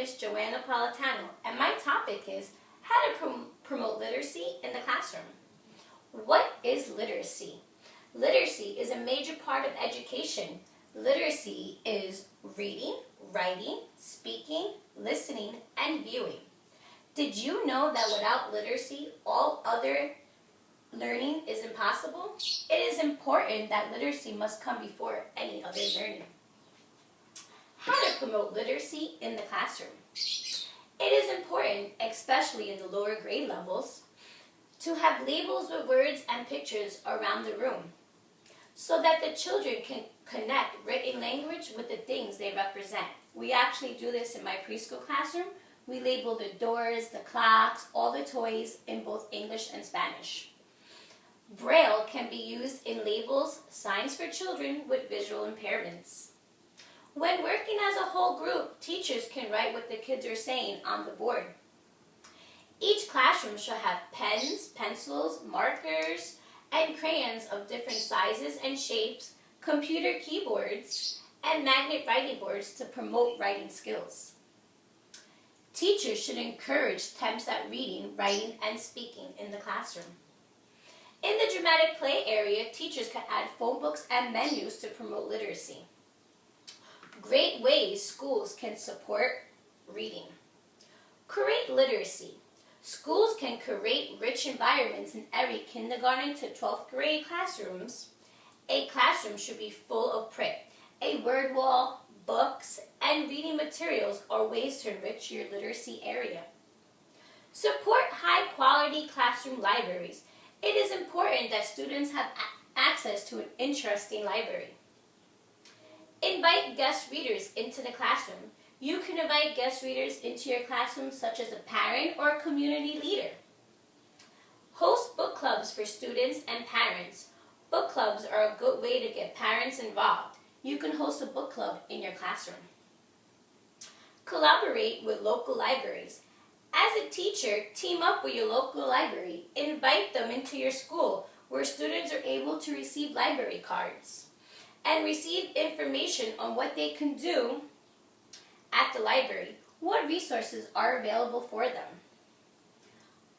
is Joanna Napolitano, and my topic is how to promote literacy in the classroom. What is literacy? Literacy is a major part of education. Literacy is reading, writing, speaking, listening, and viewing. Did you know that without literacy, all other learning is impossible? It is important that literacy must come before any other learning. How to promote literacy in the classroom. It is important, especially in the lower grade levels, to have labels with words and pictures around the room so that the children can connect written language with the things they represent. We actually do this in my preschool classroom. We label the doors, the clocks, all the toys in both English and Spanish. Braille can be used in labels, signs for children with visual impairments. When working as a whole group, teachers can write what the kids are saying on the board. Each classroom should have pens, pencils, markers, and crayons of different sizes and shapes, computer keyboards, and magnet writing boards to promote writing skills. Teachers should encourage attempts at reading, writing, and speaking in the classroom. In the dramatic play area, teachers can add phone books and menus to promote literacy. Great ways schools can support reading. Create literacy. Schools can create rich environments in every kindergarten to 12th grade classrooms. A classroom should be full of print. A word wall, books, and reading materials are ways to enrich your literacy area. Support high-quality classroom libraries. It is important that students have access to an interesting library. Invite guest readers into the classroom. You can invite guest readers into your classroom such as a parent or a community leader. Host book clubs for students and parents. Book clubs are a good way to get parents involved. You can host a book club in your classroom. Collaborate with local libraries. As a teacher, team up with your local library. Invite them into your school where students are able to receive library cards and receive information on what they can do at the library, what resources are available for them.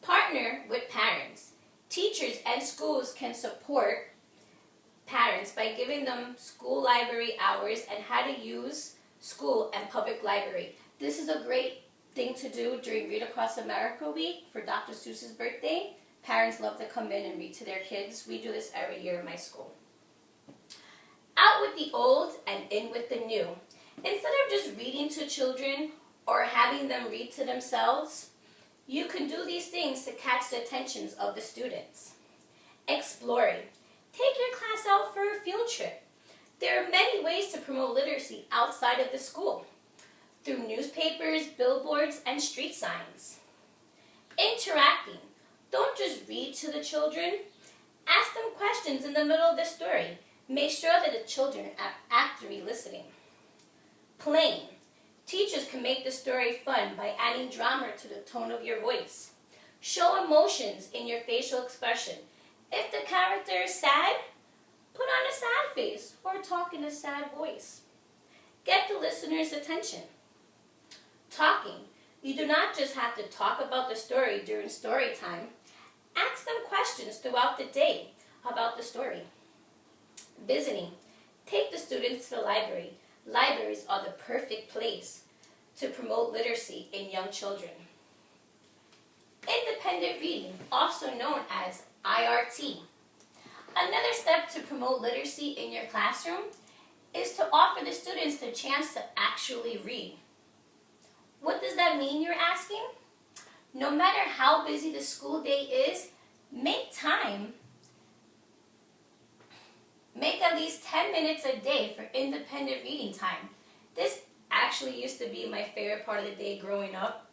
Partner with parents. Teachers and schools can support parents by giving them school library hours and how to use school and public library. This is a great thing to do during Read Across America Week for Dr. Seuss's birthday. Parents love to come in and read to their kids. We do this every year in my school. Out with the old and in with the new. Instead of just reading to children or having them read to themselves, you can do these things to catch the attentions of the students. Exploring. Take your class out for a field trip. There are many ways to promote literacy outside of the school, through newspapers, billboards, and street signs. Interacting. Don't just read to the children. Ask them questions in the middle of the story. Make sure that the children are actively listening. Playing. Teachers can make the story fun by adding drama to the tone of your voice. Show emotions in your facial expression. If the character is sad, put on a sad face or talk in a sad voice. Get the listener's attention. Talking. You do not just have to talk about the story during story time. Ask them questions throughout the day about the story. Visiting. Take the students to the library. Libraries are the perfect place to promote literacy in young children. Independent reading, also known as IRT. Another step to promote literacy in your classroom is to offer the students the chance to actually read. What does that mean, you're asking? No matter how busy the school day is, make time. Make at least 10 minutes a day for independent reading time. This actually used to be my favorite part of the day growing up.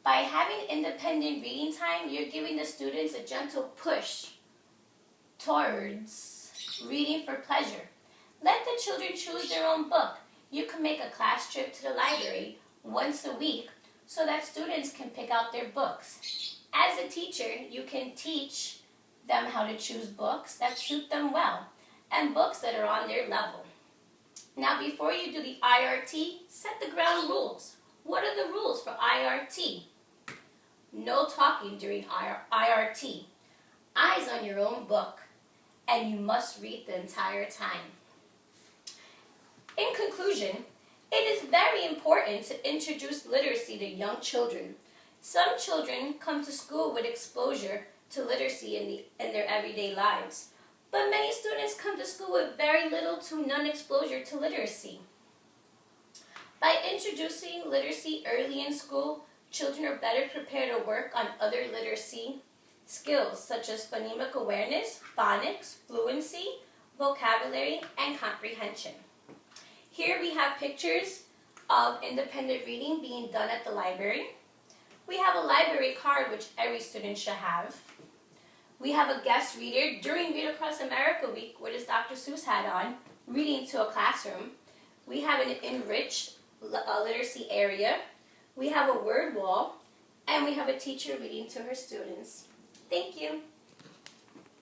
By having independent reading time, you're giving the students a gentle push towards reading for pleasure. Let the children choose their own book. You can make a class trip to the library once a week so that students can pick out their books. As a teacher, you can teach them how to choose books that suit them well and books that are on their level. Now, before you do the IRT, set the ground rules. What are the rules for IRT? No talking during IRT. Eyes on your own book, and you must read the entire time. In conclusion, it is very important to introduce literacy to young children. Some children come to school with exposure to literacy in their everyday lives, but many students come to school with very little to none exposure to literacy. By introducing literacy early in school, children are better prepared to work on other literacy skills such as phonemic awareness, phonics, fluency, vocabulary, and comprehension. Here we have pictures of independent reading being done at the library. We have a library card which every student should have. We have a guest reader during Read Across America Week, with his Dr. Seuss hat on, reading to a classroom. We have an enriched literacy area. We have a word wall, and we have a teacher reading to her students. Thank you.